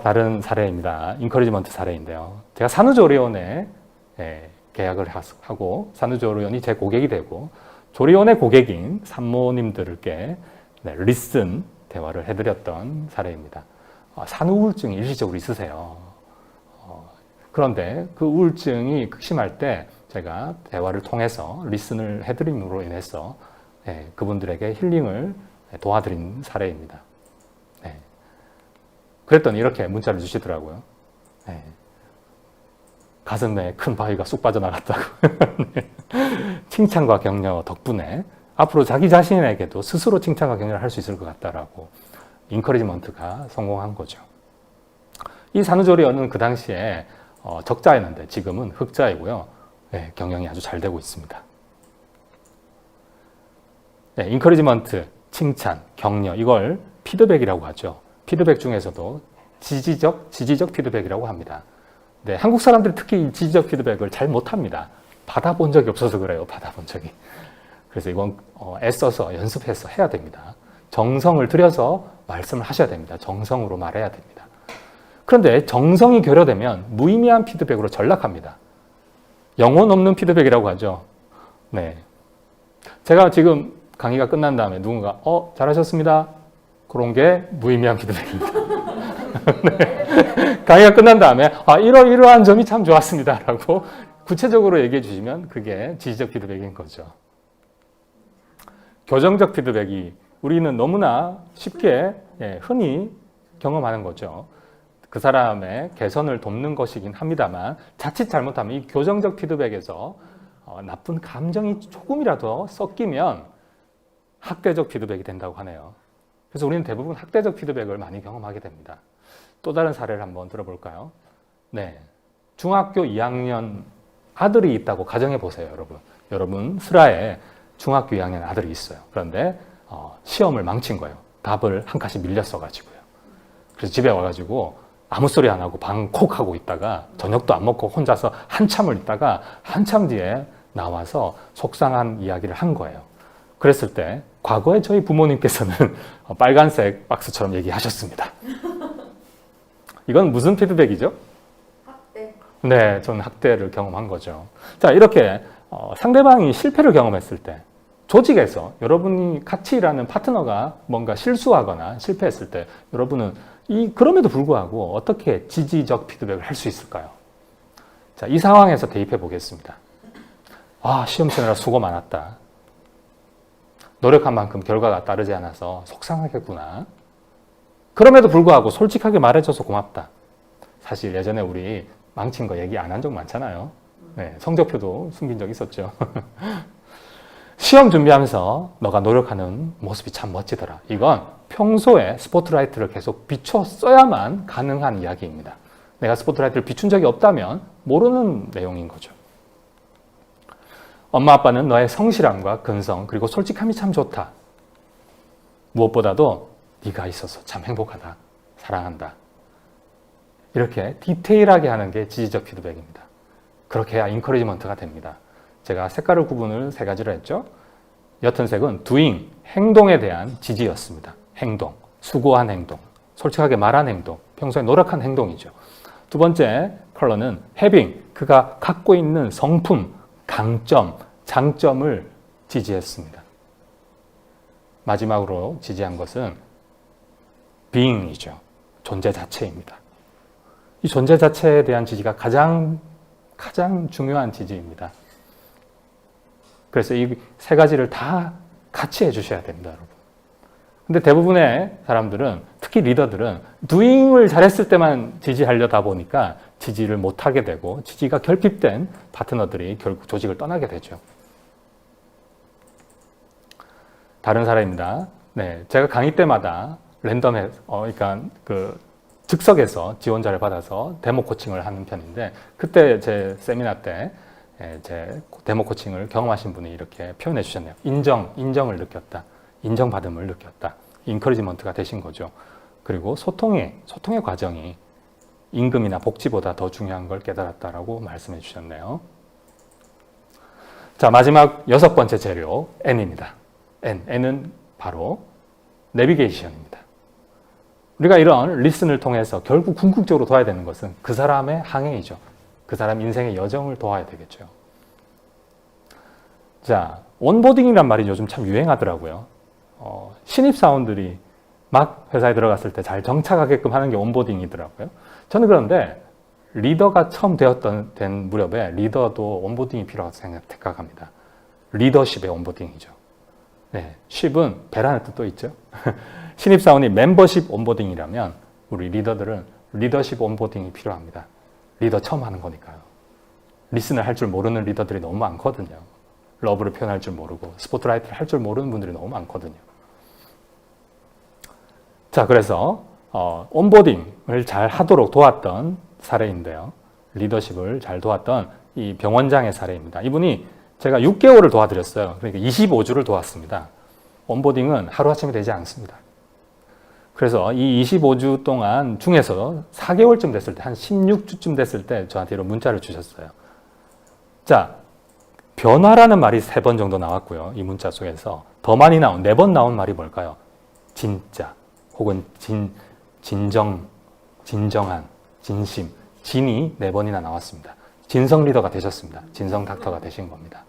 다른 사례입니다. 인커리지먼트 사례인데요. 제가 산후조리원에 계약을 하고 산후조리원이 제 고객이 되고 조리원의 고객인 산모님들께 리슨 대화를 해드렸던 사례입니다. 산후우울증이 일시적으로 있으세요. 그런데 그 우울증이 극심할 때 제가 대화를 통해서 리슨을 해드림으로 인해서 그분들에게 힐링을 도와드린 사례입니다. 그랬더니 이렇게 문자를 주시더라고요. 가슴에 큰 바위가 쑥 빠져나갔다고. 칭찬과 격려 덕분에 앞으로 자기 자신에게도 스스로 칭찬과 격려를 할 수 있을 것 같다라고 인커리지먼트가 성공한 거죠. 이 산후조리원은 그 당시에 적자였는데 지금은 흑자이고요. 경영이 아주 잘 되고 있습니다. 인커리지먼트, 칭찬, 격려 이걸 피드백이라고 하죠. 피드백 중에서도 지지적 피드백이라고 합니다. 한국 사람들이 특히 이 지지적 피드백을 잘 못합니다. 받아본 적이 없어서 그래요. 받아본 적이. 그래서 이건 애써서 연습해서 해야 됩니다. 정성을 들여서 말씀을 하셔야 됩니다. 정성으로 말해야 됩니다. 그런데 정성이 결여되면 무의미한 피드백으로 전락합니다. 영혼 없는 피드백이라고 하죠. 제가 지금 강의가 끝난 다음에 누군가 잘하셨습니다. 그런 게 무의미한 피드백입니다. 강의가 끝난 다음에 이러이러한 점이 참 좋았습니다. 라고 구체적으로 얘기해 주시면 그게 지지적 피드백인 거죠. 교정적 피드백이 우리는 너무나 쉽게 흔히 경험하는 거죠. 그 사람의 개선을 돕는 것이긴 합니다만 자칫 잘못하면 이 교정적 피드백에서 나쁜 감정이 조금이라도 섞이면 학대적 피드백이 된다고 하네요. 그래서 우리는 대부분 학대적 피드백을 많이 경험하게 됩니다. 또 다른 사례를 한번 들어볼까요? 네, 중학교 2학년 아들이 있다고 가정해 보세요, 여러분. 여러분 슬하에 중학교 2학년 아들이 있어요. 그런데 시험을 망친 거예요. 답을 한 칸씩 밀렸어가지고요. 그래서 집에 와가지고 아무 소리 안 하고 방 콕 하고 있다가 저녁도 안 먹고 혼자서 한참을 있다가 한참 뒤에 나와서 속상한 이야기를 한 거예요. 그랬을 때 과거에 저희 부모님께서는 빨간색 박스처럼 얘기하셨습니다. 이건 무슨 피드백이죠? 학대. 네, 저는 학대를 경험한 거죠. 자, 이렇게 상대방이 실패를 경험했을 때 조직에서 여러분이 같이 일하는 파트너가 뭔가 실수하거나 실패했을 때 여러분은 그럼에도 불구하고 어떻게 지지적 피드백을 할 수 있을까요? 자, 이 상황에서 대입해 보겠습니다. 아, 시험 치느라 수고 많았다. 노력한 만큼 결과가 따르지 않아서 속상하겠구나. 그럼에도 불구하고 솔직하게 말해줘서 고맙다. 사실 예전에 우리 망친 거 얘기 안 한 적 많잖아요. 네, 성적표도 숨긴 적 있었죠. 시험 준비하면서 너가 노력하는 모습이 참 멋지더라. 이건 평소에 스포트라이트를 계속 비춰써야만 가능한 이야기입니다. 내가 스포트라이트를 비춘 적이 없다면 모르는 내용인 거죠. 엄마 아빠는 너의 성실함과 근성 그리고 솔직함이 참 좋다. 무엇보다도 네가 있어서 참 행복하다. 사랑한다. 이렇게 디테일하게 하는 게 지지적 피드백입니다. 그렇게 해야 인커리지먼트가 됩니다. 제가 색깔을 구분을 3가지로 했죠. 옅은 색은 doing, 행동에 대한 지지였습니다. 행동, 수고한 행동, 솔직하게 말한 행동, 평소에 노력한 행동이죠. 두 번째 컬러는 having, 그가 갖고 있는 성품, 강점, 장점을 지지했습니다. 마지막으로 지지한 것은 being이죠. 존재 자체입니다. 이 존재 자체에 대한 지지가 가장 중요한 지지입니다. 그래서 이 3가지를 다 같이 해주셔야 됩니다, 여러분. 근데 대부분의 사람들은, 특히 리더들은 doing을 잘했을 때만 지지하려다 보니까 지지를 못하게 되고 지지가 결핍된 파트너들이 결국 조직을 떠나게 되죠. 다른 사례입니다. 네, 제가 강의 때마다 랜덤에, 그러니까 즉석에서 지원자를 받아서 데모 코칭을 하는 편인데, 그때 제 세미나 때 제 데모 코칭을 경험하신 분이 이렇게 표현해 주셨네요. 인정을 느꼈다. 인정받음을 느꼈다. 인커리지먼트가 되신 거죠. 그리고 소통의 과정이 임금이나 복지보다 더 중요한 걸 깨달았다라고 말씀해 주셨네요. 자, 마지막 6번째 재료, N입니다. N은 바로 내비게이션입니다. 우리가 이런 리슨을 통해서 결국 궁극적으로 도와야 되는 것은 그 사람의 항해이죠. 그 사람 인생의 여정을 도와야 되겠죠. 자, 온보딩이란 말이 요즘 참 유행하더라고요. 신입사원들이 막 회사에 들어갔을 때 잘 정착하게끔 하는 게 온보딩이더라고요. 저는 그런데 리더가 처음 된 무렵에 리더도 온보딩이 필요하다고 생각합니다. 리더십의 온보딩이죠. 네, 쉽은 배라는 뜻도 있죠. 신입사원이 멤버십 온보딩이라면 우리 리더들은 리더십 온보딩이 필요합니다. 리더 처음 하는 거니까요. 리슨을 할 줄 모르는 리더들이 너무 많거든요. 러브를 표현할 줄 모르고 스포트라이트를 할 줄 모르는 분들이 너무 많거든요. 자, 그래서 온보딩을 잘 하도록 도왔던 사례인데요. 리더십을 잘 도왔던 이 병원장의 사례입니다. 이분이 제가 6개월을 도와드렸어요. 그러니까 25주를 도왔습니다. 온보딩은 하루아침에 되지 않습니다. 그래서 이 25주 동안 중에서 4개월쯤 됐을 때, 한 16주쯤 됐을 때 저한테 이런 문자를 주셨어요. 자, 변화라는 말이 3번 정도 나왔고요. 이 문자 속에서 더 많이 4번 나온 말이 뭘까요? 진짜, 혹은 진정한, 진심, 진이 4번이나 나왔습니다. 진성 리더가 되셨습니다. 진성 닥터가 되신 겁니다.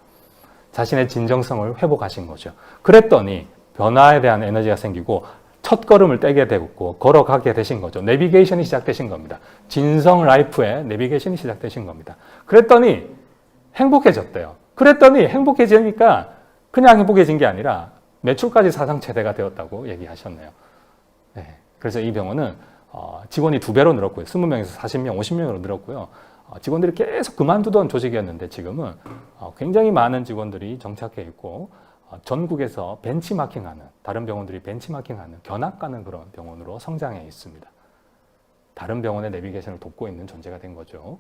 자신의 진정성을 회복하신 거죠. 그랬더니 변화에 대한 에너지가 생기고 첫 걸음을 떼게 되고 걸어가게 되신 거죠. 내비게이션이 시작되신 겁니다. 진성 라이프의 내비게이션이 시작되신 겁니다. 그랬더니 행복해졌대요. 그랬더니 행복해지니까 그냥 행복해진 게 아니라 매출까지 사상 최대가 되었다고 얘기하셨네요. 네, 그래서 이 병원은 직원이 2배로 늘었고요. 20명에서 40명, 50명으로 늘었고요. 직원들이 계속 그만두던 조직이었는데 지금은 굉장히 많은 직원들이 정착해 있고 전국에서 벤치마킹하는, 다른 병원들이 벤치마킹하는, 견학가는 그런 병원으로 성장해 있습니다. 다른 병원의 내비게이션을 돕고 있는 존재가 된 거죠.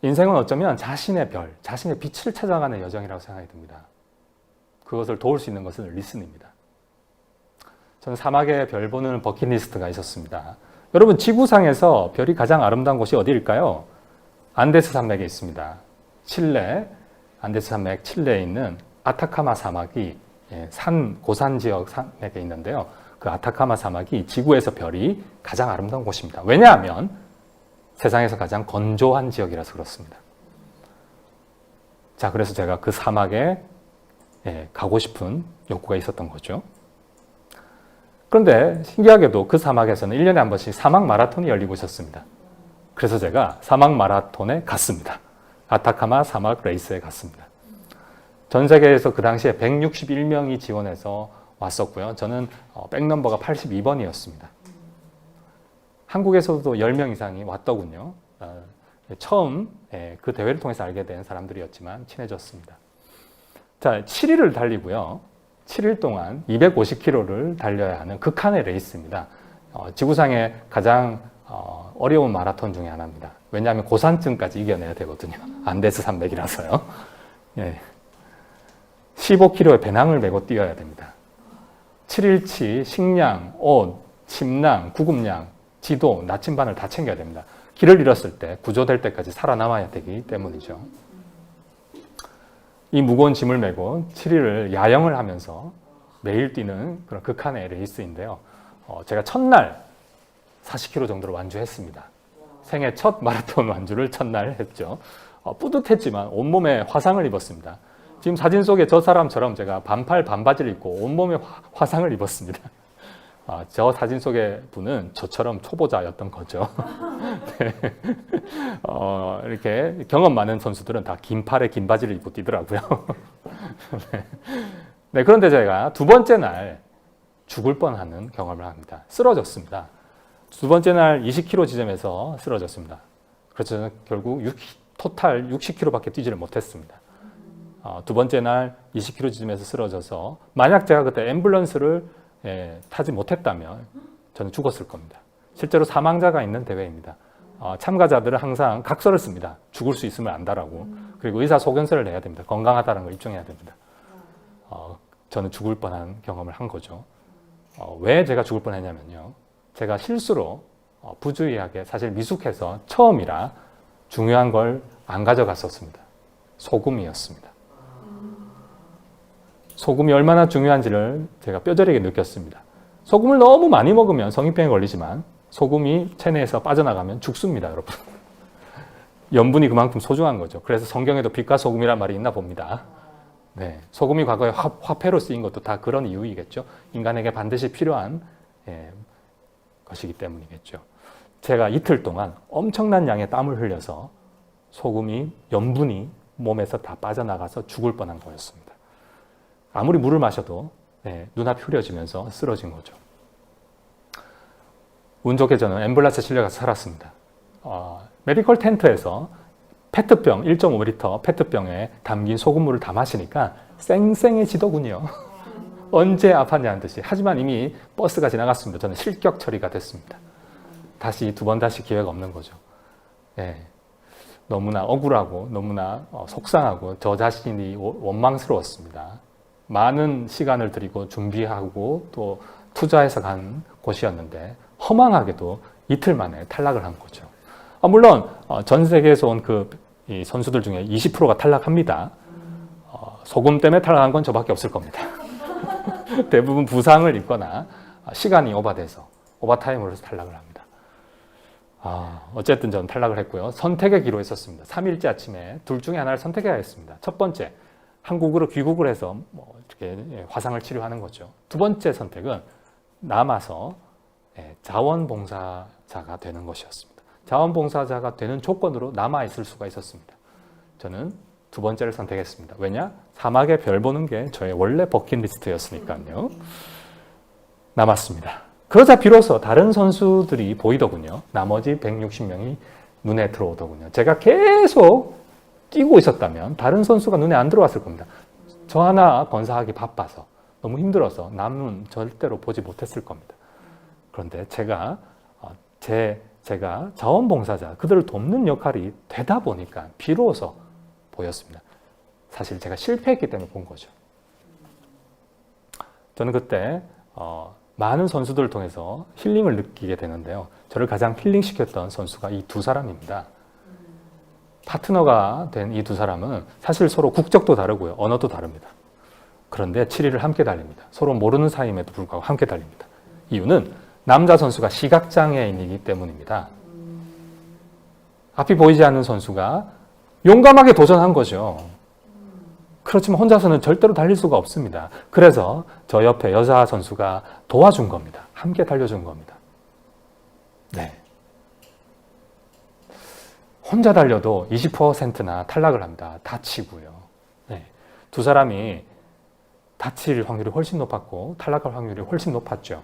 인생은 어쩌면 자신의 별, 자신의 빛을 찾아가는 여정이라고 생각이 듭니다. 그것을 도울 수 있는 것은 리슨입니다. 저는 사막에 별 보는 버킷리스트가 있었습니다. 여러분, 지구상에서 별이 가장 아름다운 곳이 어디일까요? 안데스 산맥에 있습니다. 칠레, 안데스 산맥 칠레에 있는 아타카마 사막이 고산 지역 산맥에 있는데요. 그 아타카마 사막이 지구에서 별이 가장 아름다운 곳입니다. 왜냐하면 세상에서 가장 건조한 지역이라서 그렇습니다. 자, 그래서 제가 그 사막에 가고 싶은 욕구가 있었던 거죠. 그런데 신기하게도 그 사막에서는 1년에 한 번씩 사막 마라톤이 열리고 있었습니다. 그래서 제가 사막 마라톤에 갔습니다. 아타카마 사막 레이스에 갔습니다. 전 세계에서 그 당시에 161명이 지원해서 왔었고요. 저는 백넘버가 82번이었습니다. 한국에서도 10명 이상이 왔더군요. 처음 그 대회를 통해서 알게 된 사람들이었지만 친해졌습니다. 자, 7일을 달리고요. 7일 동안 250km를 달려야 하는 극한의 레이스입니다. 지구상의 가장 어려운 마라톤 중에 하나입니다. 왜냐하면 고산증까지 이겨내야 되거든요. 안데스 산맥이라서요. 15km의 배낭을 메고 뛰어야 됩니다. 7일치 식량, 옷, 침낭, 구급량, 지도, 나침반을 다 챙겨야 됩니다. 길을 잃었을 때 구조될 때까지 살아남아야 되기 때문이죠. 이 무거운 짐을 메고 7일을 야영을 하면서 매일 뛰는 그런 극한의 레이스인데요. 제가 첫날 40km 정도를 완주했습니다. 생애 첫 마라톤 완주를 첫날 했죠. 뿌듯했지만 온몸에 화상을 입었습니다. 지금 사진 속에 저 사람처럼 제가 반팔 반바지를 입고 온몸에 화상을 입었습니다. 저 사진 속의 분은 저처럼 초보자였던 거죠. 네. 이렇게 경험 많은 선수들은 다 긴 팔에 긴 바지를 입고 뛰더라고요. 네, 그런데 제가 두 번째 날 죽을 뻔하는 경험을 합니다. 쓰러졌습니다. 두 번째 날 20km 지점에서 쓰러졌습니다. 그래서 저는 결국 토탈 60km밖에 뛰지를 못했습니다. 두 번째 날 20km 지점에서 쓰러져서 만약 제가 그때 앰뷸런스를 타지 못했다면 저는 죽었을 겁니다. 실제로 사망자가 있는 대회입니다. 참가자들은 항상 각서를 씁니다. 죽을 수 있음을 안다라고. 그리고 의사소견서를 내야 됩니다. 건강하다는 걸 입증해야 됩니다. 저는 죽을 뻔한 경험을 한 거죠. 왜 제가 죽을 뻔했냐면요. 제가 실수로 부주의하게 사실 미숙해서 처음이라 중요한 걸 안 가져갔었습니다. 소금이었습니다. 소금이 얼마나 중요한지를 제가 뼈저리게 느꼈습니다. 소금을 너무 많이 먹으면 성인병에 걸리지만 소금이 체내에서 빠져나가면 죽습니다, 여러분. 염분이 그만큼 소중한 거죠. 그래서 성경에도 빛과 소금이란 말이 있나 봅니다. 네, 소금이 과거에 화폐로 쓰인 것도 다 그런 이유이겠죠. 인간에게 반드시 필요한 것이기 때문이겠죠. 제가 이틀 동안 엄청난 양의 땀을 흘려서 소금이, 염분이 몸에서 다 빠져나가서 죽을 뻔한 거였습니다. 아무리 물을 마셔도 눈앞이 흐려지면서 쓰러진 거죠. 운 좋게 저는 앰뷸런스에 실려가서 살았습니다. 메디컬 텐트에서 페트병, 1.5L 페트병에 담긴 소금물을 다 마시니까 쌩쌩해지더군요. 언제 아팠냐는 듯이. 하지만 이미 버스가 지나갔습니다. 저는 실격 처리가 됐습니다. 다시 두 번 다시 기회가 없는 거죠. 너무나 억울하고 너무나 속상하고 저 자신이 원망스러웠습니다. 많은 시간을 들이고 준비하고 또 투자해서 간 곳이었는데 허망하게도 이틀 만에 탈락을 한 거죠. 물론 전 세계에서 온 이 선수들 중에 20%가 탈락합니다. 소금 때문에 탈락한 건 저밖에 없을 겁니다. 대부분 부상을 입거나 시간이 오바돼서 오버타임으로 해서 탈락을 합니다. 어쨌든 저는 탈락을 했고요. 선택의 기로 했었습니다. 3일째 아침에 둘 중에 하나를 선택해야 했습니다. 첫 번째, 한국으로 귀국을 해서 이렇게 화상을 치료하는 거죠. 두 번째 선택은 남아서 자원봉사자가 되는 것이었습니다. 자원봉사자가 되는 조건으로 남아있을 수가 있었습니다. 저는 두 번째를 선택했습니다. 왜냐? 사막에 별 보는 게 저의 원래 버킷리스트였으니까요. 남았습니다. 그러자 비로소 다른 선수들이 보이더군요. 나머지 160명이 눈에 들어오더군요. 제가 계속 뛰고 있었다면 다른 선수가 눈에 안 들어왔을 겁니다. 저 하나 건사하기 바빠서 너무 힘들어서 남은 절대로 보지 못했을 겁니다. 그런데 제가 자원봉사자, 그들을 돕는 역할이 되다 보니까 비로소 보였습니다. 사실 제가 실패했기 때문에 본 거죠. 저는 그때 많은 선수들을 통해서 힐링을 느끼게 되는데요. 저를 가장 힐링시켰던 선수가 이 두 사람입니다. 파트너가 된 이 두 사람은 사실 서로 국적도 다르고요. 언어도 다릅니다. 그런데 7위를 함께 달립니다. 서로 모르는 사이임에도 불구하고 함께 달립니다. 이유는 남자 선수가 시각장애인이기 때문입니다. 앞이 보이지 않는 선수가 용감하게 도전한 거죠. 그렇지만 혼자서는 절대로 달릴 수가 없습니다. 그래서 저 옆에 여자 선수가 도와준 겁니다. 함께 달려준 겁니다. 네. 혼자 달려도 20%나 탈락을 합니다. 다치고요. 네. 두 사람이 다칠 확률이 훨씬 높았고 탈락할 확률이 훨씬 높았죠.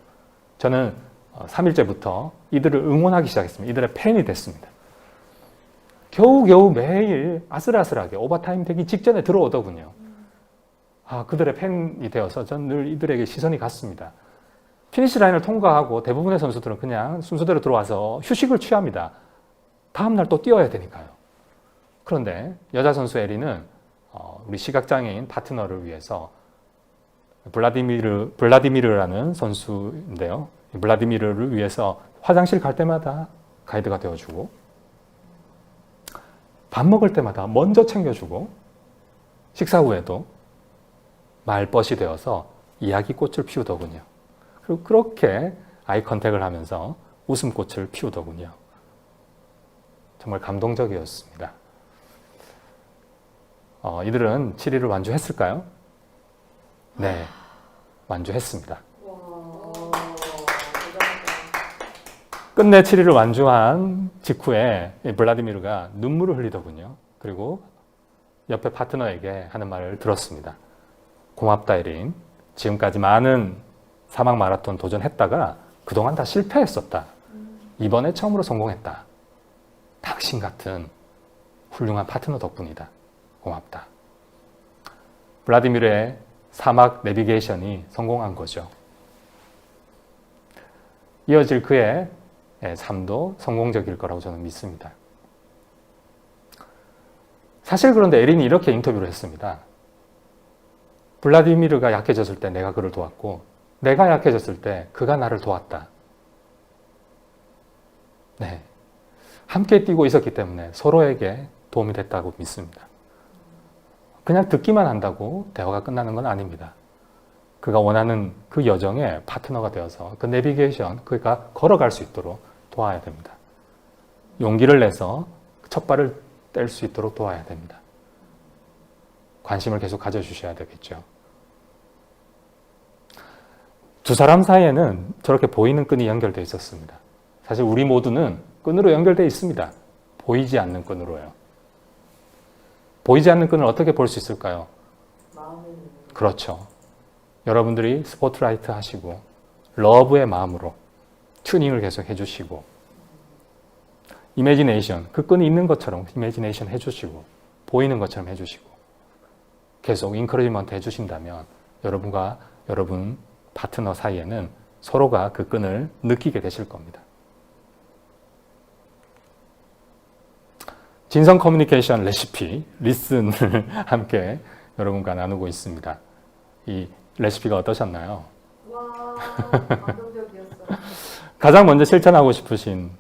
저는 3일째부터 이들을 응원하기 시작했습니다. 이들의 팬이 됐습니다. 겨우겨우 매일 아슬아슬하게 오버타임 되기 직전에 들어오더군요. 그들의 팬이 되어서 저는 늘 이들에게 시선이 갔습니다. 피니시 라인을 통과하고 대부분의 선수들은 그냥 순서대로 들어와서 휴식을 취합니다. 다음날 또 뛰어야 되니까요. 그런데 여자 선수 에리는 우리 시각장애인 파트너를 위해서 블라디미르라는 선수인데요. 블라디미르를 위해서 화장실 갈 때마다 가이드가 되어주고 밥 먹을 때마다 먼저 챙겨주고 식사 후에도 말벗이 되어서 이야기꽃을 피우더군요. 그리고 그렇게 아이 컨택을 하면서 웃음꽃을 피우더군요. 정말 감동적이었습니다. 이들은 7위를 완주했을까요? 네, 완주했습니다. 끝내 7위를 완주한 직후에 블라디미르가 눈물을 흘리더군요. 그리고 옆에 파트너에게 하는 말을 들었습니다. 고맙다 에린. 지금까지 많은 사막 마라톤 도전했다가 그동안 다 실패했었다. 이번에 처음으로 성공했다. 당신 같은 훌륭한 파트너 덕분이다. 고맙다. 블라디미르의 사막 내비게이션이 성공한 거죠. 이어질 그의 삶도 성공적일 거라고 저는 믿습니다. 사실 그런데 에린이 이렇게 인터뷰를 했습니다. 블라디미르가 약해졌을 때 내가 그를 도왔고 내가 약해졌을 때 그가 나를 도왔다. 네, 함께 뛰고 있었기 때문에 서로에게 도움이 됐다고 믿습니다. 그냥 듣기만 한다고 대화가 끝나는 건 아닙니다. 그가 원하는 그 여정에 파트너가 되어서 그 내비게이션, 그가 걸어갈 수 있도록 도와야 됩니다. 용기를 내서 첫 발을 뗄 수 있도록 도와야 됩니다. 관심을 계속 가져주셔야 되겠죠. 두 사람 사이에는 저렇게 보이는 끈이 연결되어 있었습니다. 사실 우리 모두는 끈으로 연결되어 있습니다. 보이지 않는 끈으로요. 보이지 않는 끈을 어떻게 볼 수 있을까요? 그렇죠. 여러분들이 스포트라이트 하시고 러브의 마음으로 튜닝을 계속 해주시고 이매지네이션, 그 끈이 있는 것처럼 이매지네이션 해주시고 보이는 것처럼 해주시고 계속 인커리지먼트 해주신다면 여러분과 여러분 파트너 사이에는 서로가 그 끈을 느끼게 되실 겁니다. 진성 커뮤니케이션 레시피, 리슨을 함께 여러분과 나누고 있습니다. 이 레시피가 어떠셨나요? 와, 감동적이었어요. 가장 먼저 실천하고 싶으신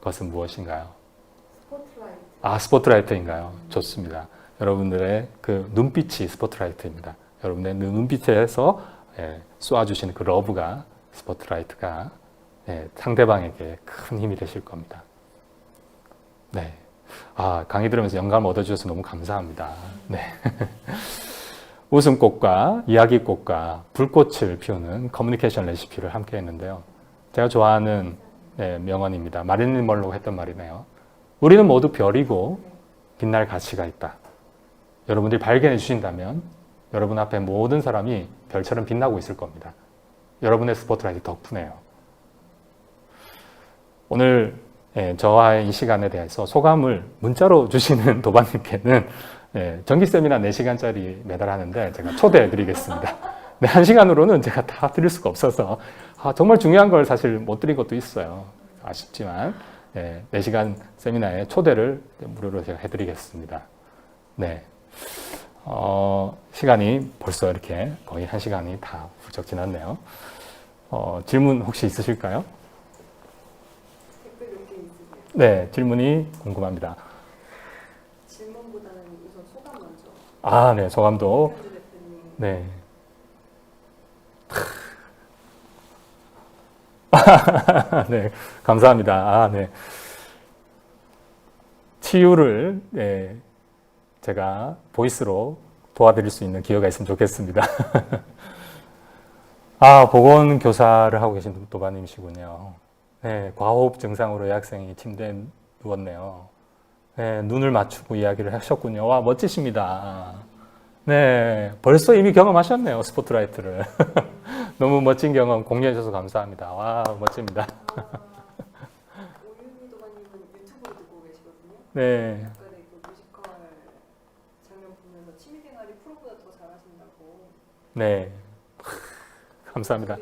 것은 무엇인가요? 스포트라이트. 스포트라이트인가요? 좋습니다. 여러분들의 그 눈빛이 스포트라이트입니다. 여러분의 눈빛에서 쏘아주시는 그 러브가, 스포트라이트가 상대방에게 큰 힘이 되실 겁니다. 네. 강의 들으면서 영감을 얻어주셔서 너무 감사합니다. 네. 웃음꽃과 이야기꽃과 불꽃을 피우는 커뮤니케이션 레시피를 함께 했는데요. 제가 좋아하는 명언입니다. 마릴린 먼로가 했던 말이네요. 우리는 모두 별이고 빛날 가치가 있다. 여러분들이 발견해 주신다면 여러분 앞에 모든 사람이 별처럼 빛나고 있을 겁니다. 여러분의 스포트라이트 덕분에요. 오늘 저와의 이 시간에 대해서 소감을 문자로 주시는 도반님께는 정기 세미나 4시간짜리 매달 하는데 제가 초대해 드리겠습니다. 네, 1시간으로는 제가 다 드릴 수가 없어서 정말 중요한 걸 사실 못 드린 것도 있어요. 아쉽지만 4시간 세미나에 초대를 무료로 제가 해드리겠습니다. 네, 시간이 벌써 이렇게 거의 1시간이 다 훌쩍 지났네요. 질문 혹시 있으실까요? 댓글 몇 개 있으세요? 네, 질문이 궁금합니다. 질문보다는 우선 소감 먼저. 네, 소감도. 김현주 대표님. 네. 네, 감사합니다. 네. 치유를 제가 보이스로 도와드릴 수 있는 기회가 있으면 좋겠습니다. 보건교사를 하고 계신 도바님이시군요. 네, 과호흡 증상으로 여학생이 침대에 누웠네요. 네, 눈을 맞추고 이야기를 하셨군요. 와, 멋지십니다. 네, 벌써 이미 경험하셨네요, 스포트라이트를. 너무 멋진 경험 공유해 주셔서 감사합니다. 와, 멋집니다. 오윤희 도반님은 유튜브로 듣고 계시거든요. 네, 아까 그 뮤지컬 장면 보면서 취미생활이 프로보다 더 잘하신다고. 네. 감사합니다.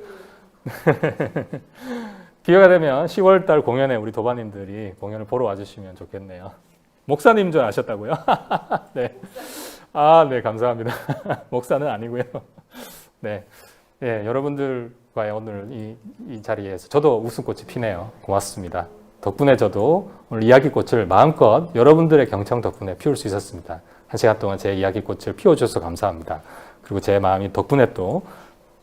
기회가 되면 10월달 공연에 우리 도반님들이 공연을 보러 와주시면 좋겠네요. 목사님 줄 아셨다고요? 네. 네, 감사합니다. 목사는 아니고요. 네. 여러분들과의 오늘 이 자리에서 저도 웃음꽃이 피네요. 고맙습니다. 덕분에 저도 오늘 이야기꽃을 마음껏 여러분들의 경청 덕분에 피울 수 있었습니다. 1시간 동안 제 이야기꽃을 피워주셔서 감사합니다. 그리고 제 마음이 덕분에 또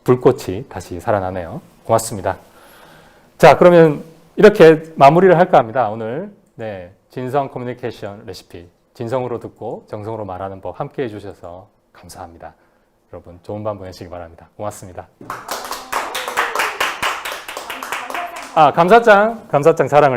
불꽃이 다시 살아나네요. 고맙습니다. 자, 그러면 이렇게 마무리를 할까 합니다. 오늘 진성 커뮤니케이션 레시피, 진성으로 듣고 정성으로 말하는 법 함께 해주셔서 감사합니다. 여러분 좋은 밤 보내시기 바랍니다. 고맙습니다. 감사장 자랑을